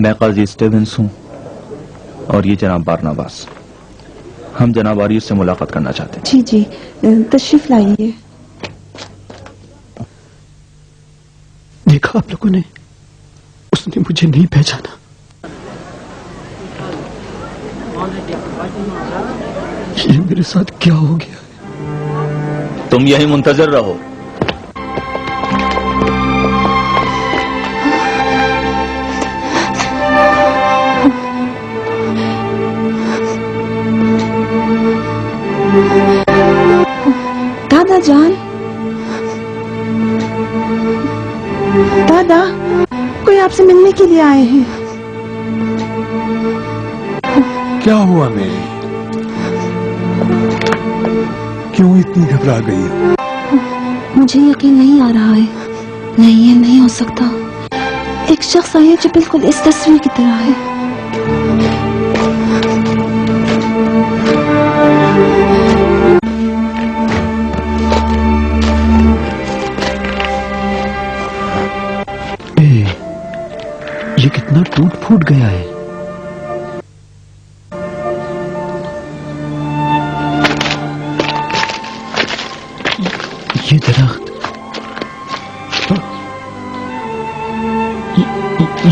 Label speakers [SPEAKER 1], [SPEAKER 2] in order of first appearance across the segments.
[SPEAKER 1] میں قاضی اسٹیونس ہوں اور یہ جناب بارناباس. ہم جناب آریوس سے ملاقات کرنا چاہتے ہیں.
[SPEAKER 2] جی تشریف لائیے.
[SPEAKER 3] دیکھا آپ لوگوں نے، اس نے مجھے نہیں پہچانا. یہ میرے ساتھ کیا ہو گیا؟
[SPEAKER 1] تم یہی منتظر رہو.
[SPEAKER 2] دادا جان، دادا، کوئی آپ سے ملنے کے لیے آئے ہیں.
[SPEAKER 4] کیا ہوا میری؟ کیوں اتنی گھبرا گئی ہو؟
[SPEAKER 2] مجھے یقین نہیں آ رہا ہے. نہیں، یہ نہیں ہو سکتا. ایک شخص آیا جو بالکل اس تصویر کی طرح ہے.
[SPEAKER 3] یہ کتنا ٹوٹ پھوٹ گیا ہے. یہ درخت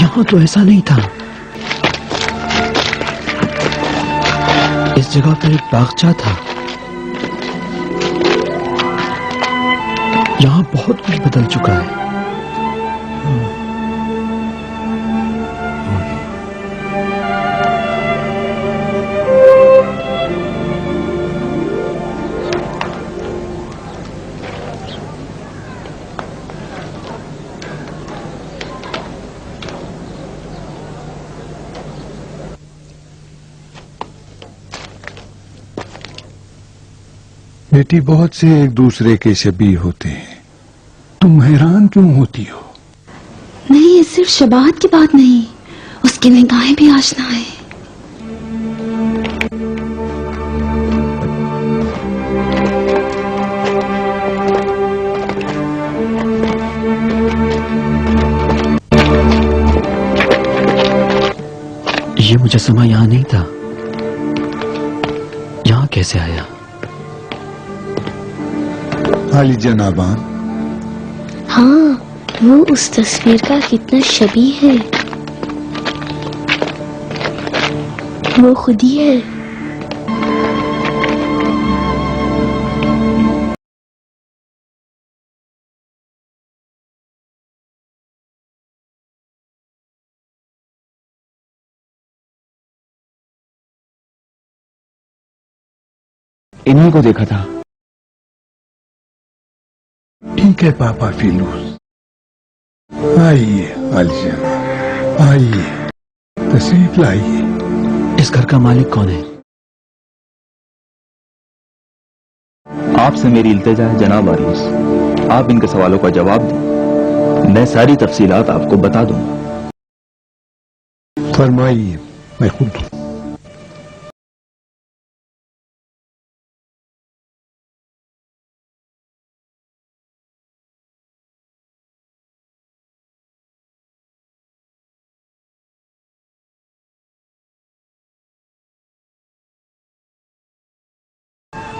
[SPEAKER 3] یہاں تو ایسا نہیں تھا. اس جگہ پر ایک باغچہ تھا. یہاں بہت کچھ بدل چکا ہے.
[SPEAKER 4] بیٹی، بہت سے ایک دوسرے کے شبیہ ہوتے ہیں. تم حیران کیوں ہوتی ہو؟
[SPEAKER 2] نہیں، یہ صرف شباہت کی بات نہیں، اس کی نگاہیں بھی آشنا ہیں.
[SPEAKER 3] یہ مجسمہ یہاں نہیں تھا. یہاں کیسے آیا؟
[SPEAKER 4] عالی جنابان،
[SPEAKER 5] ہاں، وہ اس تصویر کا کتنا شبیہ ہے. وہ خود ہی ہے.
[SPEAKER 1] انہی کو دیکھا تھا.
[SPEAKER 4] ٹھیک ہے پاپا فیلوس، آئیے عالی جناب، آئیے، تشریف لائیے.
[SPEAKER 3] اس گھر کا مالک کون ہے؟
[SPEAKER 1] آپ سے میری التجا ہے جناب آریوس، آپ ان کے سوالوں کا جواب دیں. میں ساری تفصیلات آپ کو بتا دوں گا.
[SPEAKER 4] فرمائیے، میں خود ہوں.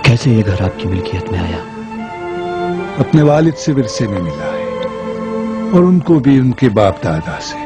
[SPEAKER 3] کیسے یہ گھر آپ کی ملکیت میں آیا؟
[SPEAKER 4] اپنے والد سے ورثے میں ملا ہے، اور ان کو بھی ان کے باپ دادا سے.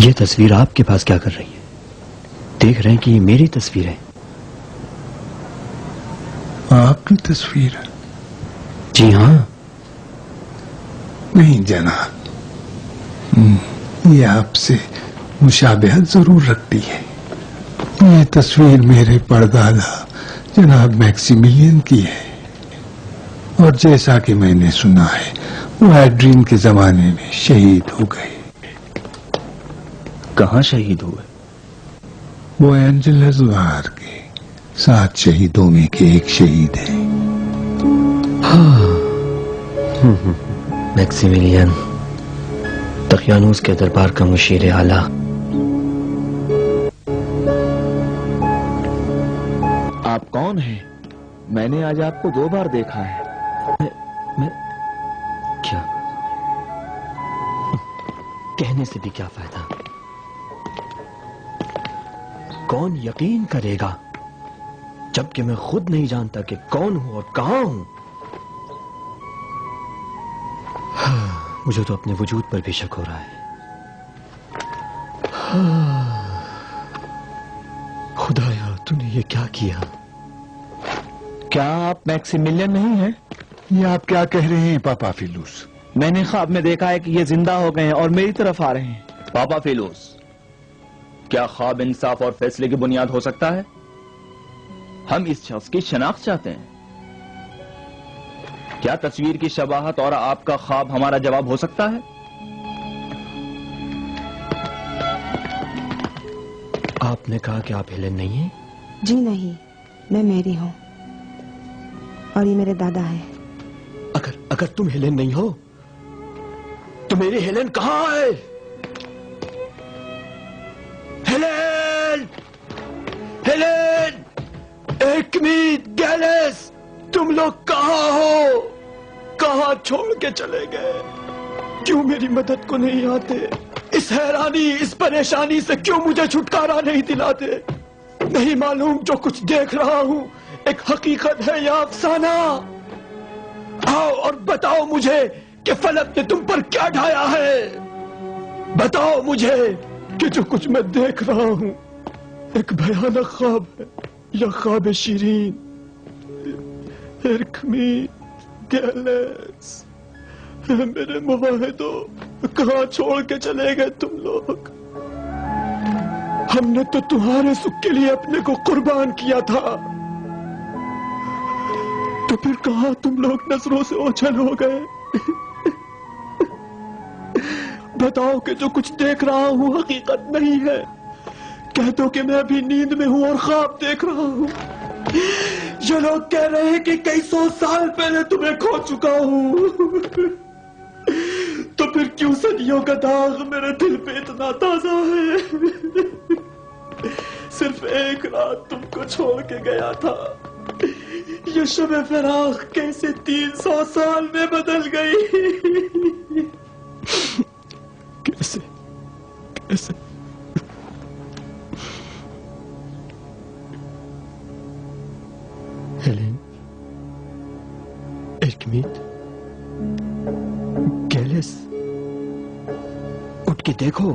[SPEAKER 3] یہ تصویر آپ کے پاس کیا کر رہی ہے؟ دیکھ رہے ہیں کہ یہ میری تصویر ہے.
[SPEAKER 4] آپ کی تصویر؟
[SPEAKER 3] جی ہاں.
[SPEAKER 4] نہیں جناب، یہ آپ سے مشابہت ضرور رکھتی ہے. یہ تصویر میرے پردادا جناب میکسیملین کی ہے، اور جیسا کہ میں نے سنا ہے وہ ایڈرین کے زمانے میں شہید ہو گئے۔
[SPEAKER 1] کہاں شہید ہوئے؟
[SPEAKER 4] وہ اینجل ازوار کے 7 شہیدوں میں کے ایک شہید ہیں۔
[SPEAKER 3] میکسیملین دقیانوس کے دربار کا مشیر اعلیٰ۔
[SPEAKER 1] آپ کون ہیں؟ میں نے آج آپ کو 2 بار دیکھا ہے۔
[SPEAKER 3] میں کیا کہنے سے بھی کیا فائدہ؟ کون یقین کرے گا جبکہ میں خود نہیں جانتا کہ کون ہوں اور کہاں ہوں؟ مجھے تو اپنے وجود پر بھی شک ہو رہا ہے۔ خدایا تو نے یہ کیا کیا؟
[SPEAKER 1] کیا آپ میکسیملین نہیں ہیں؟
[SPEAKER 4] یہ آپ کیا کہہ رہے ہیں پاپا فیلوس؟
[SPEAKER 1] میں نے خواب میں دیکھا ہے کہ یہ زندہ ہو گئے ہیں اور میری طرف آ رہے ہیں۔ پاپا فیلوس، کیا خواب انصاف اور فیصلے کی بنیاد ہو سکتا ہے؟ ہم اس شخص کی شناخت چاہتے ہیں۔ کیا تصویر کی شباہت اور آپ کا خواب ہمارا جواب ہو سکتا ہے؟
[SPEAKER 3] آپ نے کہا کہ آپ ہیلن نہیں ہیں؟
[SPEAKER 6] جی نہیں، میں میری ہوں اور یہ میرے دادا ہیں۔
[SPEAKER 3] اگر تم ہیلن نہیں ہو تو میری ہیلن کہاں ہے؟ ہیلن! ہیلن! ایکمیت گیلس! تم لوگ کہاں ہو؟ کہاں چھوڑ کے چلے گئے؟ کیوں میری مدد کو نہیں آتے؟ اس حیرانی، اس پریشانی سے کیوں مجھے چھٹکارا نہیں دلاتے؟ نہیں معلوم جو کچھ دیکھ رہا ہوں ایک حقیقت ہے یا افسانہ؟ آؤ اور بتاؤ مجھے کہ فلک نے تم پر کیا ڈھایا ہے۔ بتاؤ مجھے کہ جو کچھ میں دیکھ رہا ہوں ایک بھیانک خواب ہے یا خواب شیرین۔ ایرکمیت گیلس، میرے معاہدوں، کہاں چھوڑ کے چلے گئے تم لوگ؟ ہم نے تو تمہارے سکھ کے لیے اپنے کو قربان کیا تھا، تو پھر کہاں تم لوگ نظروں سے اوجھل ہو گئے؟ بتاؤ کہ جو کچھ دیکھ رہا ہوں حقیقت نہیں ہے۔ کہہ دو کہ میں ابھی نیند میں ہوں اور خواب دیکھ رہا ہوں۔ یہ لوگ کہہ رہے ہیں کہ کئی 100 سال پہلے تمہیں کھو چکا ہوں، تو پھر کیوں صدیوں کا داغ میرے دل پہ اتنا تازہ ہے؟ صرف ایک رات تم کو چھوڑ کے گیا تھا، یہ شب فراق کیسے 300 سال میں بدل گئی؟ کیسے ہیلن، ایرکمیت گیلس، اٹھ کے دیکھو،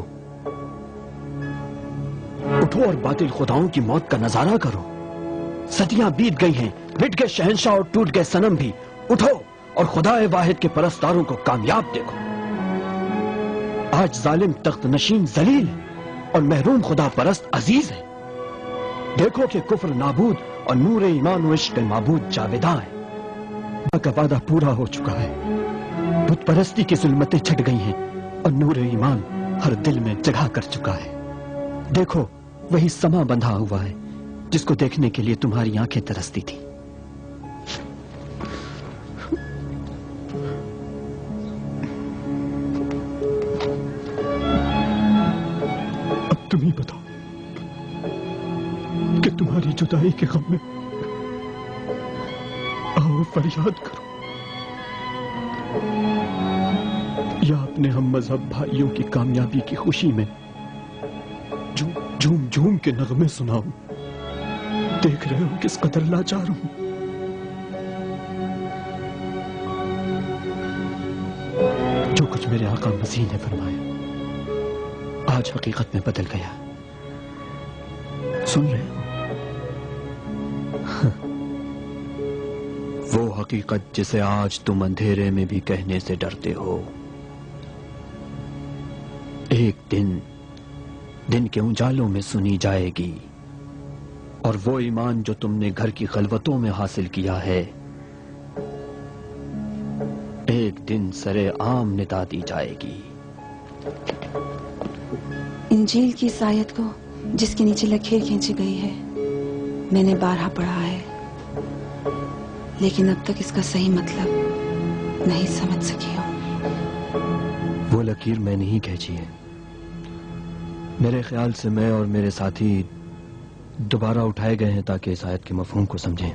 [SPEAKER 3] اٹھو اور باطل خداؤں کی موت کا نظارہ کرو۔ صدیاں بیت گئی ہیں، مٹ گئے شہنشاہ اور ٹوٹ گئے صنم بھی۔ اٹھو اور خدا واحد کے پرستاروں کو کامیاب دیکھو۔ آج ظالم تخت نشین ذلیل اور محروم خدا پرست عزیز ہے۔ دیکھو کہ کفر نابود اور نور ایمان و عشق معبود جاویداں ہے۔ خدا کا وعدہ پورا ہو چکا ہے، بت پرستی کی ظلمتیں چھٹ گئی ہیں اور نور ایمان ہر دل میں جگہ کر چکا ہے۔ دیکھو وہی سما بندھا ہوا ہے جس کو دیکھنے کے لیے تمہاری آنکھیں ترستی تھی۔ اب تم ہی بتاؤ کہ تمہاری جدائی کے غم میں آؤ فریاد کرو یا اپنے ہم مذہب بھائیوں کی کامیابی کی خوشی میں جھوم جھوم کے نغمے سناؤ۔ دیکھ رہے ہو کس قدر لاچار ہوں۔ جو کچھ میرے آقا مسیح نے فرمایا آج حقیقت میں بدل گیا۔ سن رہے ہو؟ وہ حقیقت جسے آج تم اندھیرے میں بھی کہنے سے ڈرتے ہو، ایک دن کے اجالوں میں سنی جائے گی۔ اور وہ ایمان جو تم نے گھر کی خلوتوں میں حاصل کیا ہے ایک دن سرے عام ندا دی جائے گی.
[SPEAKER 6] انجیل کی اس آیت کو جس کے نیچے لکیر کھینچی گئی ہے میں نے بارہا پڑھا ہے، لیکن اب تک اس کا صحیح مطلب نہیں سمجھ سکی ہوں.
[SPEAKER 3] وہ لکیر میں نہیں کھینچی ہے. میرے خیال سے میں اور میرے ساتھی دوبارہ اٹھائے گئے ہیں تاکہ اس آیت کے مفہوم کو سمجھیں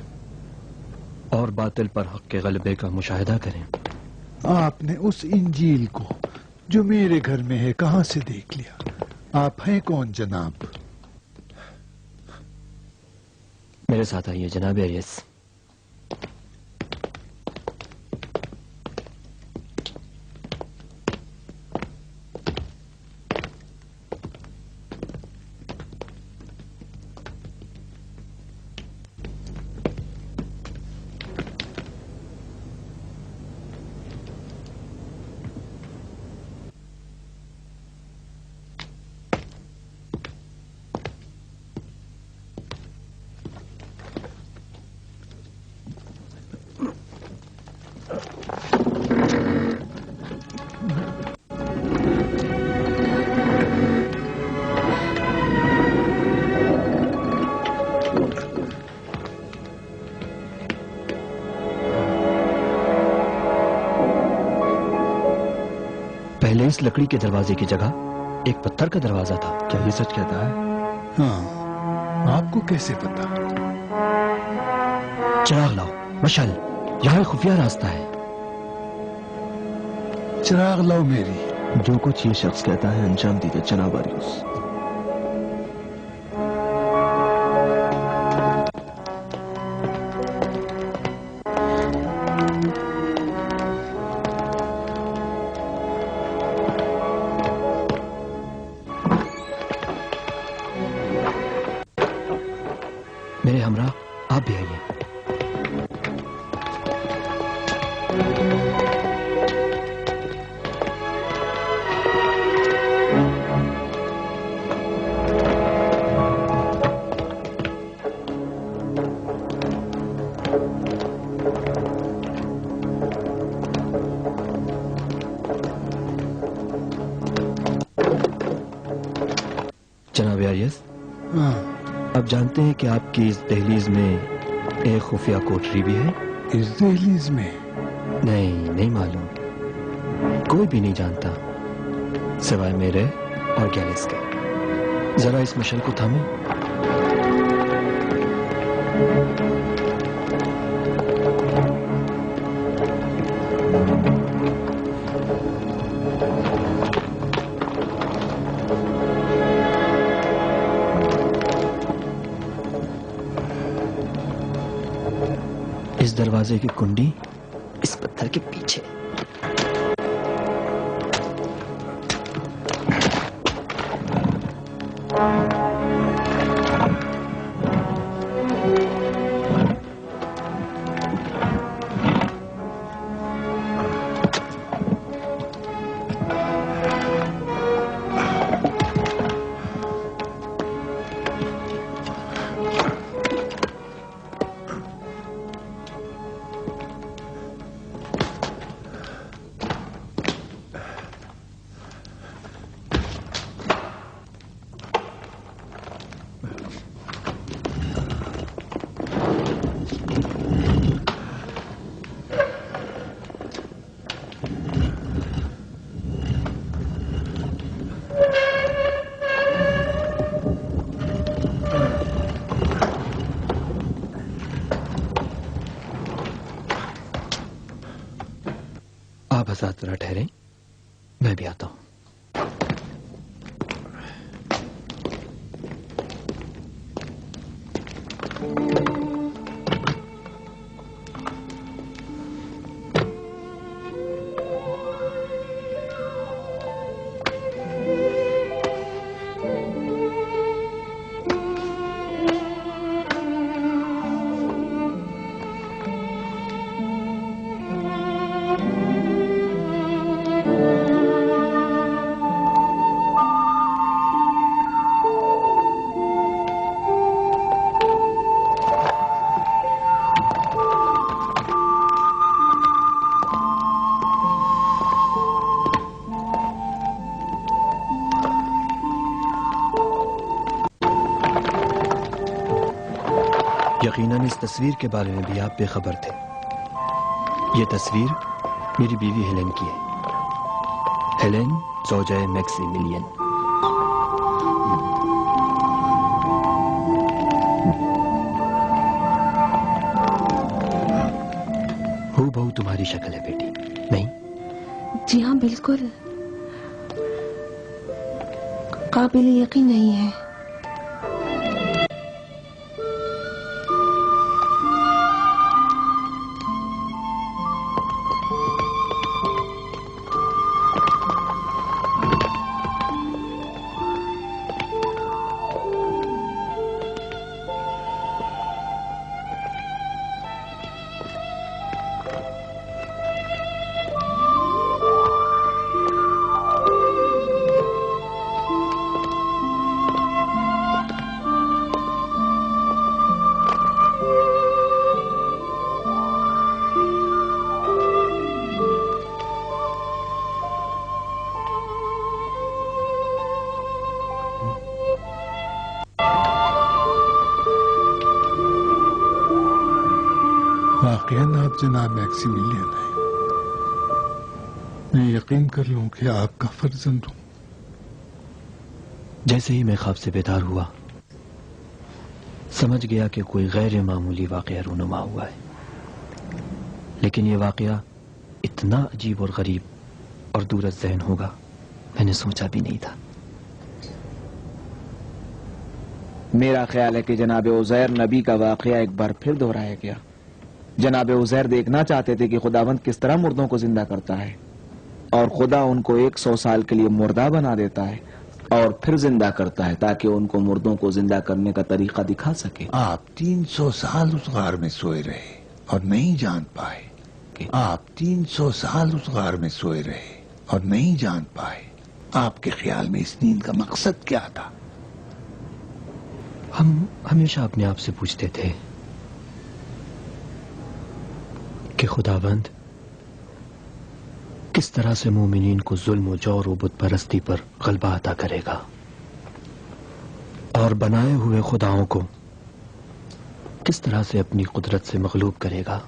[SPEAKER 3] اور باطل پر حق کے غلبے کا مشاہدہ کریں.
[SPEAKER 4] آپ نے اس انجیل کو جو میرے گھر میں ہے کہاں سے دیکھ لیا؟ آپ ہیں کون جناب؟
[SPEAKER 3] میرے ساتھ آئیے جناب ایریس. پہلے اس لکڑی کے دروازے کی جگہ ایک پتھر کا دروازہ تھا.
[SPEAKER 1] کیا یہ سچ کہتا ہے؟
[SPEAKER 4] ہاں، آپ کو کیسے پتا؟
[SPEAKER 3] چراغ لاؤ، مشعل، یہاں ایک خفیہ راستہ ہے.
[SPEAKER 4] چراغ لاؤ میری.
[SPEAKER 1] جو کچھ یہ شخص کہتا ہے انجام دیجیے جناب آریوس.
[SPEAKER 3] میرے ہمراہ آپ بھی آئیے. جناب ایریس،
[SPEAKER 4] ہاں،
[SPEAKER 3] آپ جانتے ہیں کہ آپ کی اس دہلیز میں ایک خفیہ کوٹری بھی ہے؟
[SPEAKER 4] اس دہلیز میں؟
[SPEAKER 3] نہیں معلوم. کوئی بھی نہیں جانتا سوائے میرے اور گیلس کے. ذرا اس مشل کو تھامیں. اس دروازے کی کنڈی اس پتھر کے پیچھے. آپ حضرات ذرا ٹھہریں، میں بھی آتا ہوں. یقیناً اس تصویر کے بارے میں بھی آپ بے خبر تھے. یہ تصویر میری بیوی ہیلن کی ہے. ہیلن زوجہ میکسی ملین. ہو بہو تمہاری شکل ہے بیٹی، نہیں؟
[SPEAKER 2] جی ہاں بالکل. قابل یقین نہیں ہے.
[SPEAKER 4] واقعاً آپ جناب میکسیملین ہیں. میں یقین کر لوں کہ آپ کا فرزند ہوں.
[SPEAKER 3] جیسے ہی میں خواب سے بیدار ہوا سمجھ گیا کہ کوئی غیر معمولی واقعہ رونما ہوا ہے، لیکن یہ واقعہ اتنا عجیب اور غریب اور دور از ذہن ہوگا میں نے سوچا بھی نہیں تھا.
[SPEAKER 1] میرا خیال ہے کہ جناب عزیر نبی کا واقعہ ایک بار پھر دہرایا گیا. جناب عزیر دیکھنا چاہتے تھے کہ خداوند کس طرح مردوں کو زندہ کرتا ہے، اور خدا ان کو 100 سال کے لیے مردہ بنا دیتا ہے اور پھر زندہ کرتا ہے تاکہ ان کو مردوں کو زندہ کرنے کا طریقہ دکھا سکے.
[SPEAKER 4] آپ 300 سال اس غار میں سوئے رہے اور نہیں جان پائے. آپ 300 سال اس غار میں سوئے رہے اور نہیں جان پائے. آپ کے خیال میں اس نیند کا مقصد کیا تھا؟
[SPEAKER 3] ہم ہمیشہ اپنے آپ سے پوچھتے تھے کہ خداوند کس طرح سے مومنین کو ظلم و جور و بت پرستی پر غلبہ عطا کرے گا، اور بنائے ہوئے خداؤں کو کس طرح سے اپنی قدرت سے مغلوب کرے گا.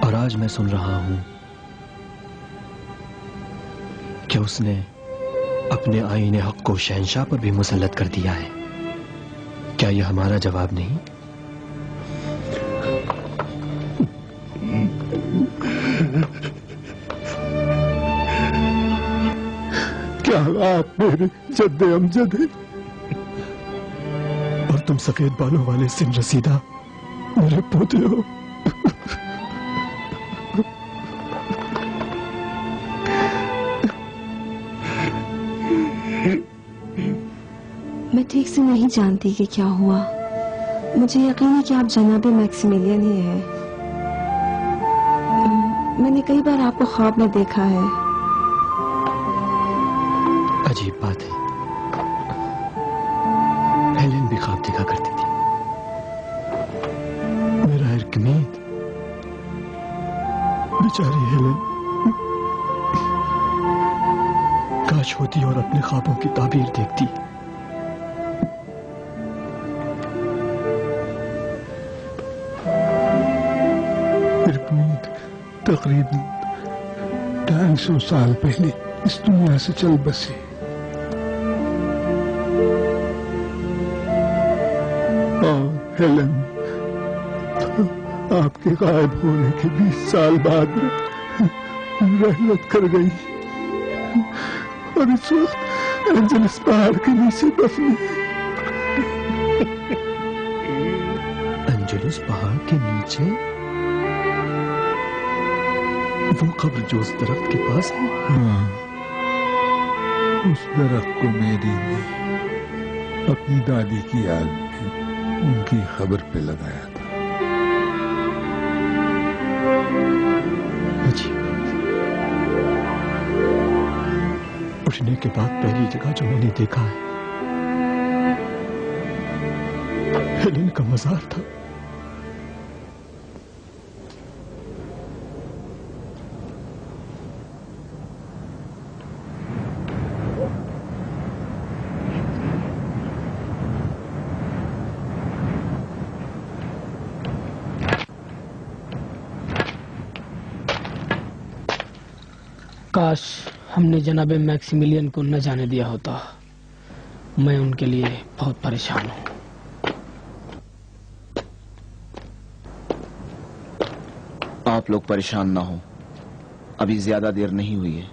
[SPEAKER 3] اور آج میں سن رہا ہوں کہ اس نے اپنے آئین حق کو شہنشاہ پر بھی مسلط کر دیا ہے. کیا یہ ہمارا جواب نہیں؟
[SPEAKER 4] کیا آپ میرے جد امجد ہیں؟
[SPEAKER 3] اور تم سفید بالوں والے سن رسیدہ میرے پوتے ہو.
[SPEAKER 2] میں ٹھیک سے نہیں جانتی کہ کیا ہوا. مجھے یقین ہے کہ آپ جناب میکسیملین ہی ہیں. میں نے کئی بار آپ کو خواب میں دیکھا ہے.
[SPEAKER 3] عجیب بات ہے، ہیلن بھی خواب دیکھا کرتی تھی. میرا ارکمید، بیچاری ہیلن، کاش ہوتی اور اپنے خوابوں کی تعبیر دیکھتی.
[SPEAKER 4] ارکمید تقریباً 250 سال پہلے اس دنیا سے چل بسے. ہیلن آپ کے غائب ہونے کے 20 سال بعد رحلت کر گئی اور اس وقت اینجلس پہاڑ کے نیچے دفن ہے.
[SPEAKER 3] انجلس پہاڑ کے نیچے؟ وہ قبر جو اس درخت کے پاس ہے؟
[SPEAKER 4] ہاں، اس درخت کو میری نے اپنی دادی کی یاد میں ان کی خبر پہ لگایا تھا.
[SPEAKER 3] عجیب. اٹھنے کے بعد پہلی جگہ جو میں نے دیکھا ہے ہیلن کا مزار تھا.
[SPEAKER 7] کاش ہم نے جناب میکسیملین کو نہ جانے دیا ہوتا. میں ان کے لیے بہت پریشان ہوں.
[SPEAKER 1] آپ لوگ پریشان نہ ہو، ابھی زیادہ دیر نہیں ہوئی ہے.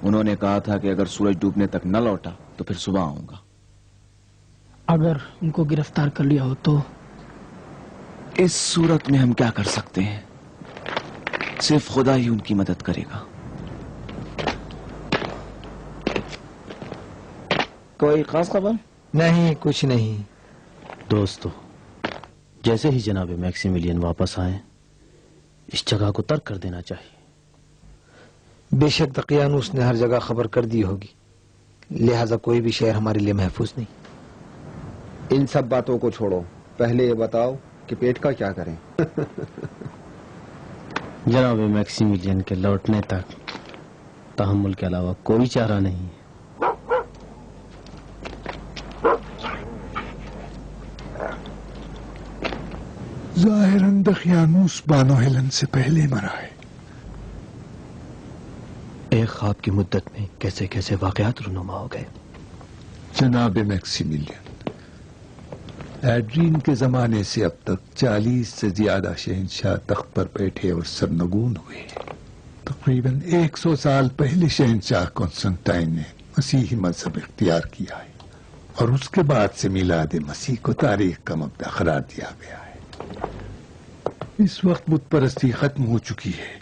[SPEAKER 1] انہوں نے کہا تھا کہ اگر سورج ڈوبنے تک نہ لوٹا تو پھر صبح آؤں گا.
[SPEAKER 7] اگر ان کو گرفتار کر لیا ہو تو؟
[SPEAKER 1] اس صورت میں ہم کیا کر سکتے ہیں؟ صرف خدا ہی ان کی مدد کرے گا. کوئی خاص خبر؟
[SPEAKER 8] نہیں، کچھ نہیں.
[SPEAKER 9] دوستو، جیسے ہی جناب میکسیملین واپس آئیں اس جگہ کو ترک کر دینا چاہیے.
[SPEAKER 8] بے شک دقیانوس نے ہر جگہ خبر کر دی ہوگی، لہذا کوئی بھی شہر ہمارے لیے محفوظ نہیں.
[SPEAKER 10] ان سب باتوں کو چھوڑو، پہلے یہ بتاؤ کہ پیٹ کا کیا کریں.
[SPEAKER 9] جناب میکسیملین کے لوٹنے تک تحمل کے علاوہ کوئی چارہ نہیں ہے.
[SPEAKER 4] ظاہراً دقیانوس بانو ہیلن سے پہلے مرا ہے.
[SPEAKER 9] ایک خواب کی مدت میں کیسے کیسے واقعات رونما ہو گئے.
[SPEAKER 4] جناب میکسیملین، ایڈرین کے زمانے سے اب تک 40 سے زیادہ شہنشاہ تخت پر بیٹھے اور سرنگون ہوئے. تقریباً 100 سال پہلے شہنشاہ کنسٹنٹائن نے مسیحی مذہب اختیار کیا ہے اور اس کے بعد سے میلاد مسیح کو تاریخ کا مبدأ قرار دیا گیا ہے. اس وقت بت پرستی ختم ہو چکی ہے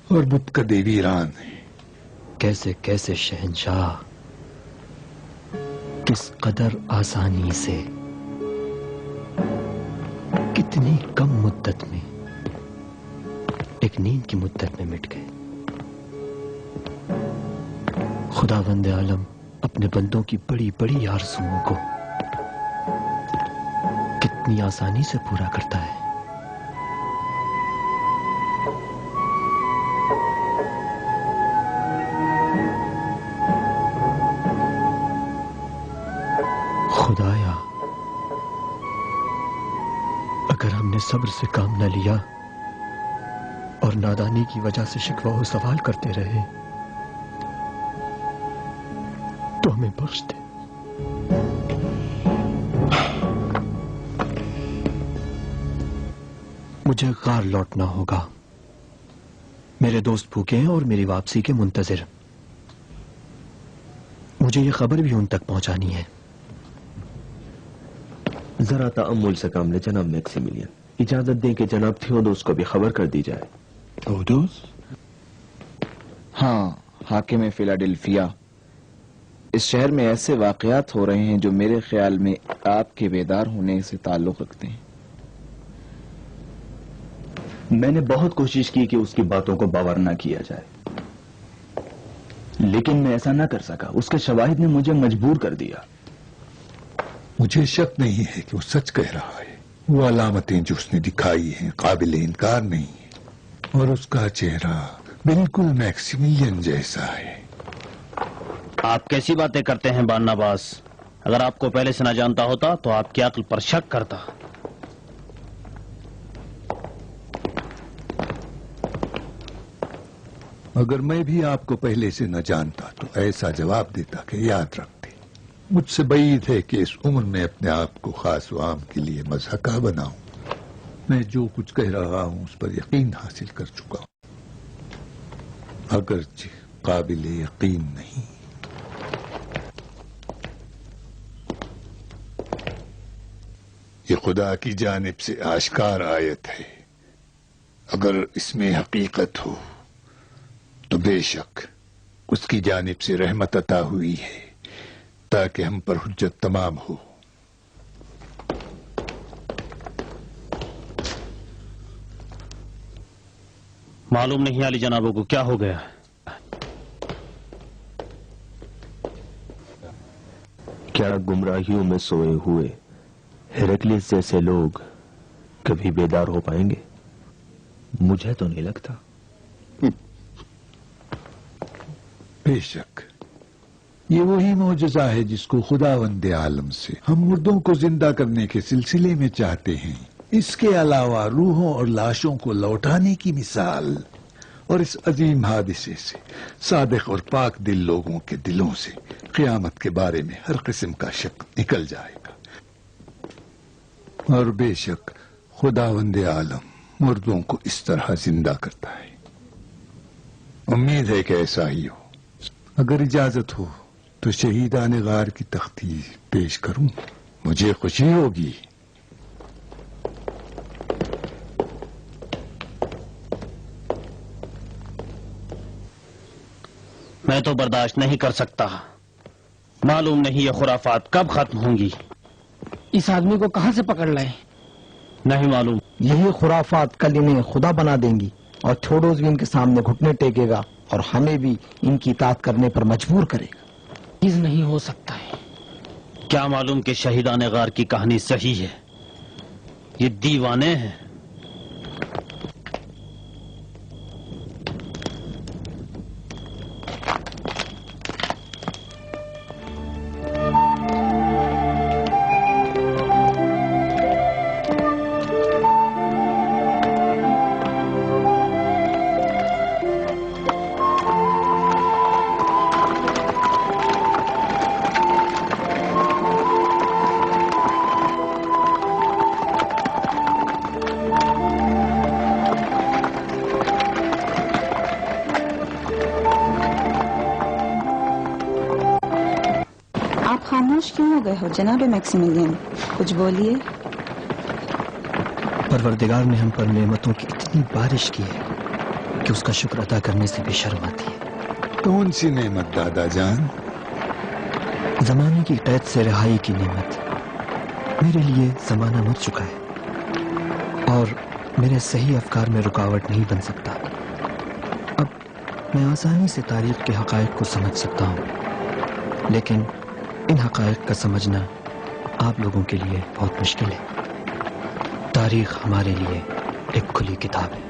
[SPEAKER 4] اور بت کا دیوی ایران ہے.
[SPEAKER 9] کیسے کیسے شہنشاہ کس قدر آسانی سے کتنی کم مدت میں ایک نیند کی مدت میں مٹ گئے. خداوند عالم اپنے بندوں کی بڑی بڑی آرزوؤں کو کتنی آسانی سے پورا کرتا ہے. خدایا، اگر ہم نے صبر سے کام نہ لیا اور نادانی کی وجہ سے شکوہ و سوال کرتے رہے تو ہمیں بخش دے. مجھے غار لوٹنا ہوگا. میرے دوست بھوکے ہیں اور میری واپسی کے منتظر. مجھے یہ خبر بھی ان تک پہنچانی ہے.
[SPEAKER 11] ذرا تأمل سے کام لے جناب میکسیملین. اجازت دیں کہ جناب تھیودوس کو بھی خبر کر دی جائے.
[SPEAKER 1] تھیودوس؟ ہاں، حاکم فیلاڈیلفیا. اس شہر میں ایسے واقعات ہو رہے ہیں جو میرے خیال میں آپ کے بیدار ہونے سے تعلق رکھتے ہیں. میں نے بہت کوشش کی کہ اس کی باتوں کو باور نہ کیا جائے، لیکن میں ایسا نہ کر سکا. اس کے شواہد نے مجھے مجبور کر دیا.
[SPEAKER 4] مجھے شک نہیں ہے کہ وہ سچ کہہ رہا ہے. وہ علامتیں جو اس نے دکھائی ہیں قابل انکار نہیں ہیں اور اس کا چہرہ بالکل میکسیملین جیسا ہے.
[SPEAKER 9] آپ کیسی باتیں کرتے ہیں بارناباس؟ اگر آپ کو پہلے سے نہ جانتا ہوتا تو آپ کی عقل پر شک کرتا.
[SPEAKER 4] اگر میں بھی آپ کو پہلے سے نہ جانتا تو ایسا جواب دیتا کہ یاد رکھتے. مجھ سے بعید ہے کہ اس عمر میں اپنے آپ کو خاص و عام کے لیے مضحکہ بناؤں. میں جو کچھ کہہ رہا ہوں اس پر یقین حاصل کر چکا ہوں، اگرچہ قابل یقین نہیں. یہ خدا کی جانب سے آشکار آیت ہے. اگر اس میں حقیقت ہو تو بے شک اس کی جانب سے رحمت عطا ہوئی ہے تاکہ ہم پر حجت تمام ہو.
[SPEAKER 9] معلوم نہیں علی جنابوں کو کیا ہو گیا.
[SPEAKER 11] کیا گمراہیوں میں سوئے ہوئے ہیرکلیس جیسے لوگ کبھی بیدار ہو پائیں گے؟ مجھے تو نہیں لگتا.
[SPEAKER 4] بے شک یہ وہی معجزہ ہے جس کو خداوند عالم سے ہم مردوں کو زندہ کرنے کے سلسلے میں چاہتے ہیں. اس کے علاوہ روحوں اور لاشوں کو لوٹانے کی مثال اور اس عظیم حادثے سے صادق اور پاک دل لوگوں کے دلوں سے قیامت کے بارے میں ہر قسم کا شک نکل جائے گا. اور بے شک خداوند عالم مردوں کو اس طرح زندہ کرتا ہے. امید ہے کہ ایسا ہی ہو. اگر اجازت ہو تو شہیدان غار کی تختی پیش کروں. مجھے خوشی ہوگی.
[SPEAKER 9] میں تو برداشت نہیں کر سکتا. معلوم نہیں یہ خرافات کب ختم ہوں گی.
[SPEAKER 7] اس آدمی کو کہاں سے پکڑ لائے؟
[SPEAKER 9] نہیں معلوم.
[SPEAKER 8] یہی خرافات کل انہیں خدا بنا دیں گی اور تھوڈوس بھی ان کے سامنے گھٹنے ٹیکے گا اور ہمیں بھی ان کی اطاعت کرنے پر مجبور کرے گا.
[SPEAKER 7] چیز نہیں ہو سکتا ہے.
[SPEAKER 9] کیا معلوم کہ شہیدان غار کی کہانی صحیح ہے. یہ دیوانے ہیں.
[SPEAKER 6] خاموش کیوں ہو گئے ہو جناب میکسیملین؟ کچھ بولیے.
[SPEAKER 12] پروردگار نے ہم پر نعمتوں کی اتنی بارش کی ہے کہ اس کا شکر ادا کرنے سے بے شرم آتی ہے.
[SPEAKER 4] کون سی نعمت دادا جان؟
[SPEAKER 12] زمانے کی قید سے رہائی کی نعمت. میرے لیے زمانہ مر چکا ہے اور میرے صحیح افکار میں رکاوٹ نہیں بن سکتا. اب میں آسانی سے تاریخ کے حقائق کو سمجھ سکتا ہوں، لیکن ان حقائق کا سمجھنا آپ لوگوں کے لیے بہت مشکل ہے. تاریخ ہمارے لیے ایک کھلی کتاب ہے.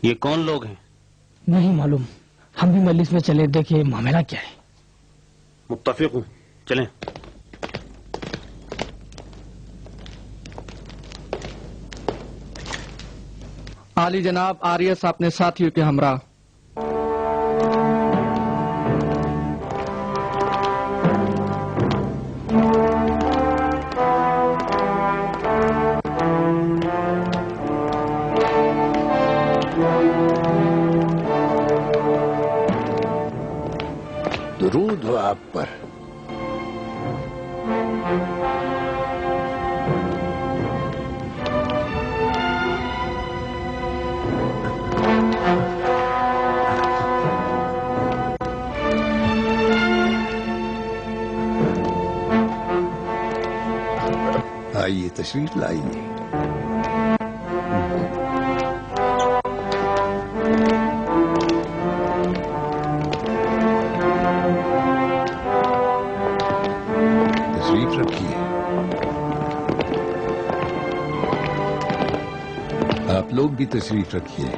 [SPEAKER 9] یہ کون لوگ ہیں؟
[SPEAKER 7] نہیں معلوم. ہم بھی مجلس میں چلے دیکھیں معاملہ کیا ہے.
[SPEAKER 9] متفق ہوں، چلیں.
[SPEAKER 13] عالی جناب آریس اپنے ساتھیوں کے ہمراہ.
[SPEAKER 4] درود ہو آپ پر. آئیے تشریف لائیے. آپ لوگ بھی تشریف رکھیے.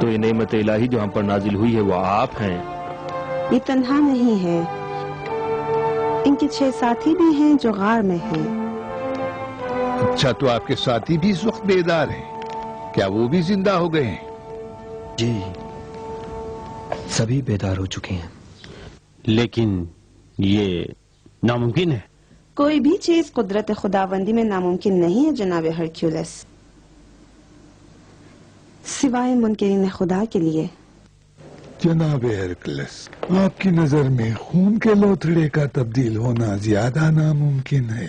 [SPEAKER 11] تو یہ نعمت الہی جو ہم پر نازل ہوئی ہے وہ آپ ہیں.
[SPEAKER 6] یہ تنہا نہیں ہے، ان کے 6 ساتھی بھی ہیں جو غار میں ہیں.
[SPEAKER 4] اچھا، تو آپ کے ساتھی بھی اس وقت بیدار ہیں؟ کیا وہ بھی زندہ ہو گئے ہیں؟
[SPEAKER 12] جی، سبھی بیدار ہو چکے ہیں.
[SPEAKER 9] لیکن یہ ناممکن ہے.
[SPEAKER 6] کوئی بھی چیز قدرت خداوندی میں ناممکن نہیں ہے جناب ہرکیولس، سوائے منکرین خدا کے لیے.
[SPEAKER 4] جناب ہرکلس، آپ کی نظر میں خون کے لوتھڑے کا تبدیل ہونا زیادہ ناممکن ہے.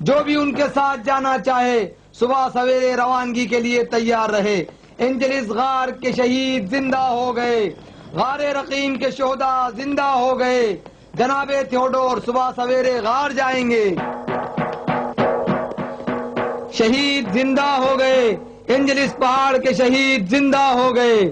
[SPEAKER 8] جو بھی ان کے ساتھ جانا چاہے صبح سویرے روانگی کے لیے تیار رہے. انجلس غار کے شہید زندہ ہو گئے. غار رقیم کے شہداء زندہ ہو گئے. جناب تھیوڈور صبح سویرے غار جائیں گے. شہید زندہ ہو گئے. انجلس پہاڑ کے شہید زندہ ہو گئے.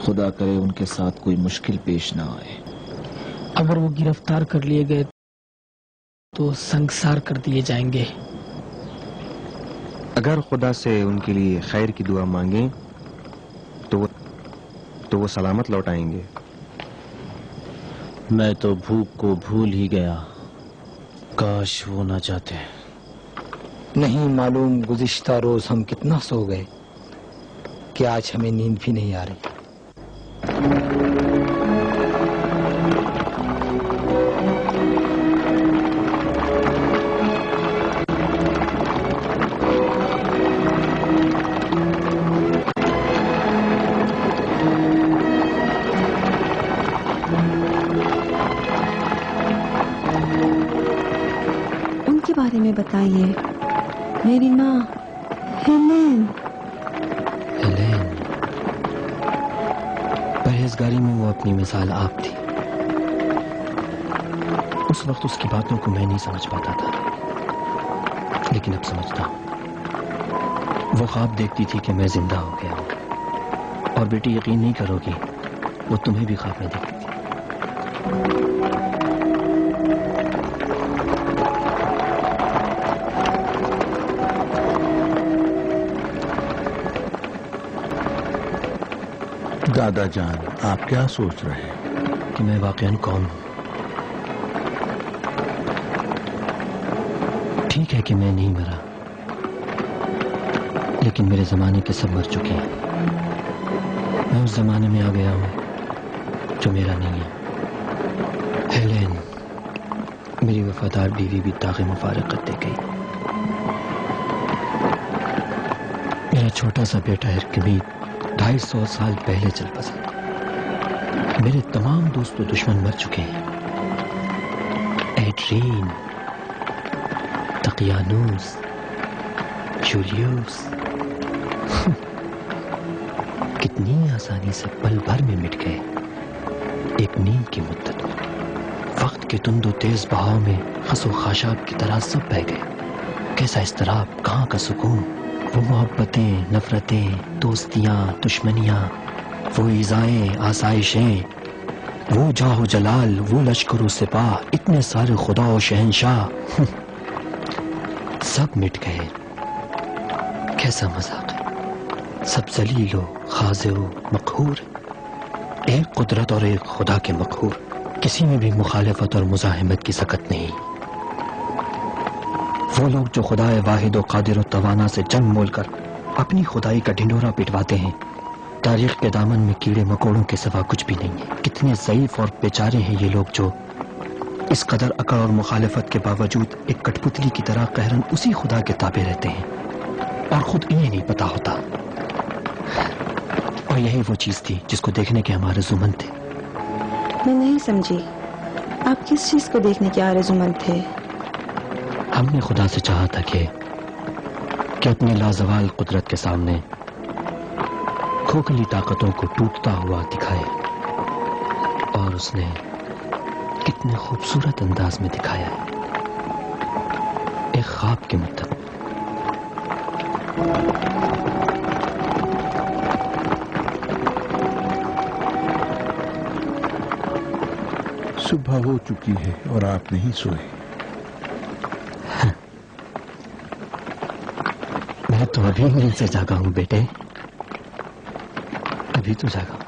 [SPEAKER 1] خدا کرے ان کے ساتھ کوئی مشکل پیش نہ آئے.
[SPEAKER 7] اگر وہ گرفتار کر لیے گئے تو سنگسار کر دیے جائیں گے.
[SPEAKER 12] اگر خدا سے ان کے لیے خیر کی دعا مانگیں تو وہ سلامت لوٹ آئیں گے.
[SPEAKER 9] میں تو بھوک کو بھول ہی گیا. کاش وہ نہ چاہتے.
[SPEAKER 14] نہیں معلوم گزشتہ روز ہم کتنا سو گئے کہ آج ہمیں نیند بھی نہیں آ رہی.
[SPEAKER 2] ان کے بارے میں بتائیے. میری ماں ہیلین.
[SPEAKER 12] پرہیزگاری میں وہ اپنی مثال آپ تھی. اس وقت اس کی باتوں کو میں نہیں سمجھ پاتا تھا، لیکن اب سمجھتا ہوں. وہ خواب دیکھتی تھی کہ میں زندہ ہو گیا ہوں، اور بیٹی یقین نہیں کرو گی، وہ تمہیں بھی خواب میں دیکھتی تھی.
[SPEAKER 4] دادا جان، آپ کیا سوچ رہے ہیں؟
[SPEAKER 12] کہ میں واقعاً کون ہوں. ٹھیک ہے کہ میں نہیں مرا، لیکن میرے زمانے کے سب مر چکے ہیں. میں اس زمانے میں آ گیا ہوں جو میرا نہیں ہے. ہیلین میری وفادار بیوی بھی داغ مفارقت دے گئی. میرا چھوٹا سا بیٹا ارکمید 250 سال پہلے چل بسا. میرے تمام دوست و دشمن مر چکے ہیں. ایڈرین، تقیانوس، جولیوس کتنی آسانی سے پل بھر میں مٹ گئے. ایک نیند کی مدت میں وقت کے تند و تیز بہاؤ میں خس و خاشاک کی طرح سب بہہ گئے. کیسا اضطراب، کہاں کا سکون. وہ محبتیں، نفرتیں، دوستیاں، دشمنیاں، وہ ایذائیں، آسائشیں، وہ جاہ و جلال، وہ لشکر و سپاہ، اتنے سارے خدا و شہنشاہ سب مٹ گئے. کیسا مذاق ہے. سب ذلیل و خاضع و مقہور. ایک قدرت اور ایک خدا کے مقہور. کسی میں بھی مخالفت اور مزاحمت کی سکت نہیں. وہ لوگ جو خدا واحد و قادر و توانا سے جنگ مول کر اپنی خدائی کا ڈھنڈورا پٹواتے ہیں، تاریخ کے دامن میں کیڑے مکوڑوں کے سوا کچھ بھی نہیں ہے. کتنے ضعیف اور بیچارے ہیں یہ لوگ جو اس قدر اکڑ اور مخالفت کے باوجود ایک کٹ پتلی کی طرح قہرن اسی خدا کے تابع رہتے ہیں، اور خود انہیں نہیں پتا ہوتا. اور یہی وہ چیز تھی جس کو دیکھنے کے ہمارے آرزومند تھے.
[SPEAKER 2] میں نہیں سمجھی، آپ کس چیز کو دیکھنے کے آرزومند تھے؟
[SPEAKER 12] ہم نے خدا سے چاہا تھا کہ اپنی لازوال قدرت کے سامنے کھوکھلی طاقتوں کو ٹوٹتا ہوا دکھائے، اور اس نے کتنے خوبصورت انداز میں دکھایا ہے. ایک خواب کے مطابق.
[SPEAKER 4] صبح ہو چکی ہے اور آپ نہیں سوئے.
[SPEAKER 12] میں تو ابھی نیند سے جاگا ہوں بیٹے، ابھی تو جاگا ہوں.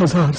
[SPEAKER 12] 1000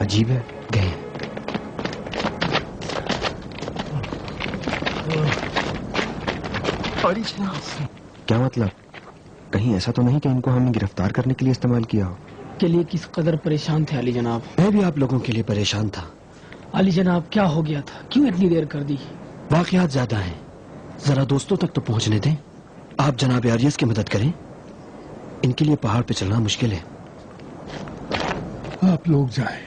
[SPEAKER 12] عجیب ہے، گئے ہیں۔ کیا مطلب؟ کہیں ایسا تو نہیں کہ ان کو ہم نے گرفتار کرنے کے لیے استعمال کیا ہو؟
[SPEAKER 7] کے لیے کس قدر پریشان تھے علی جناب۔
[SPEAKER 12] میں بھی آپ لوگوں کے لیے پریشان تھا۔
[SPEAKER 7] علی جناب کیا ہو گیا تھا؟ کیوں اتنی دیر کر دی؟
[SPEAKER 12] واقعات زیادہ ہیں، ذرا دوستوں تک تو پہنچنے دیں۔ آپ جناب آریس کی مدد کریں، ان کے لیے پہاڑ پہ چلنا مشکل ہے۔
[SPEAKER 4] آپ لوگ جائیں،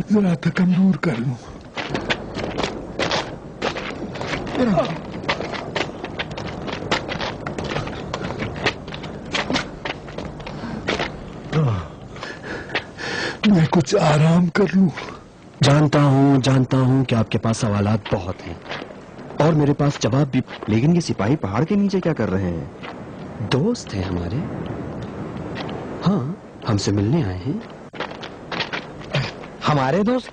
[SPEAKER 4] ذرا تھکن دور کر لوں۔ میں کچھ آرام کر لوں۔
[SPEAKER 12] جانتا ہوں کہ آپ کے پاس سوالات بہت ہیں اور میرے پاس جواب بھی، لیکن یہ سپاہی پہاڑ کے نیچے کیا کر رہے ہیں؟ دوست ہیں ہمارے، ہاں ہم سے ملنے آئے ہیں۔
[SPEAKER 14] ہمارے دوست؟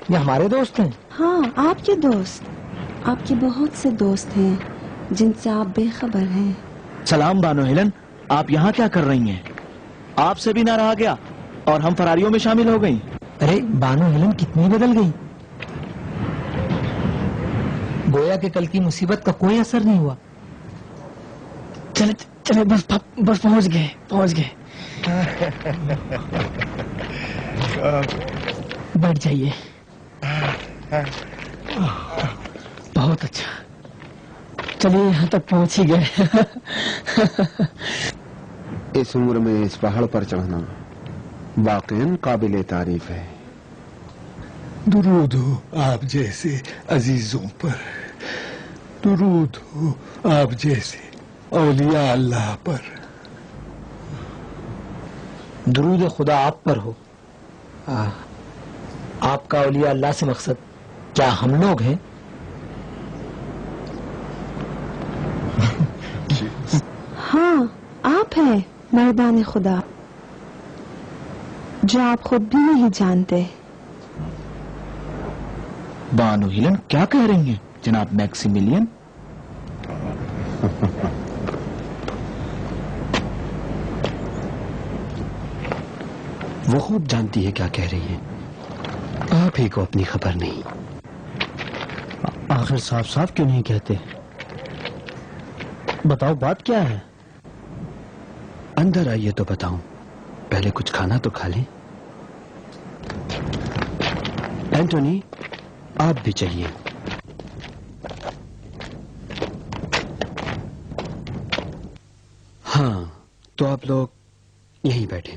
[SPEAKER 14] یہ ہمارے دوست ہیں؟
[SPEAKER 6] ہاں آپ کے دوست، آپ کے بہت سے دوست ہیں جن سے آپ بے خبر ہیں۔
[SPEAKER 1] سلام بانو ہیلن، آپ یہاں کیا کر رہی ہیں؟ آپ سے بھی نہ رہا گیا اور ہم فراریوں میں شامل ہو گئی۔
[SPEAKER 14] ارے بانو ہیلن کتنی بدل گئی، گویا کہ کل کی مصیبت کا کوئی اثر نہیں ہوا۔
[SPEAKER 7] چلے چلے، بس پہنچ گئے۔ بیٹھ جائیے۔ بہت اچھا، چلیے یہاں تک پہنچ ہی گئے۔
[SPEAKER 10] اس عمر میں اس پہاڑ پر چڑھنا واقعاً قابل تعریف ہے۔
[SPEAKER 4] درود ہو آپ جیسے عزیزوں پر، درود ہو آپ جیسے اولیاء اللہ پر۔
[SPEAKER 14] درود خدا آپ پر ہو۔ آپ کا اولیاء اللہ سے مقصد کیا ہم لوگ ہیں؟
[SPEAKER 6] ہاں آپ ہیں مردان خدا جو آپ خود بھی نہیں جانتے۔
[SPEAKER 1] بانو ہیلن کیا کہہ رہی ہیں جناب میکسیملین؟
[SPEAKER 12] وہ خوب جانتی ہے کیا کہہ رہی ہے، آپ ہی کو اپنی خبر نہیں۔
[SPEAKER 9] آخر صاف صاف کیوں نہیں کہتے؟ بتاؤ بات کیا ہے؟
[SPEAKER 12] اندر آئیے تو بتاؤں، پہلے کچھ کھانا تو کھا لیں۔ اینٹونی آپ بھی چاہیے۔ ہاں تو آپ لوگ یہیں بیٹھے،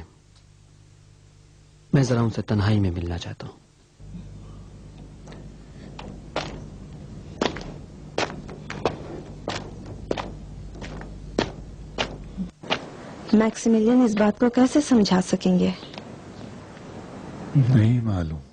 [SPEAKER 12] میں ذرا ان سے تنہائی میں ملنا چاہتا ہوں۔
[SPEAKER 6] میکسیملین اس بات کو کیسے سمجھا سکیں گے؟
[SPEAKER 4] نہیں معلوم۔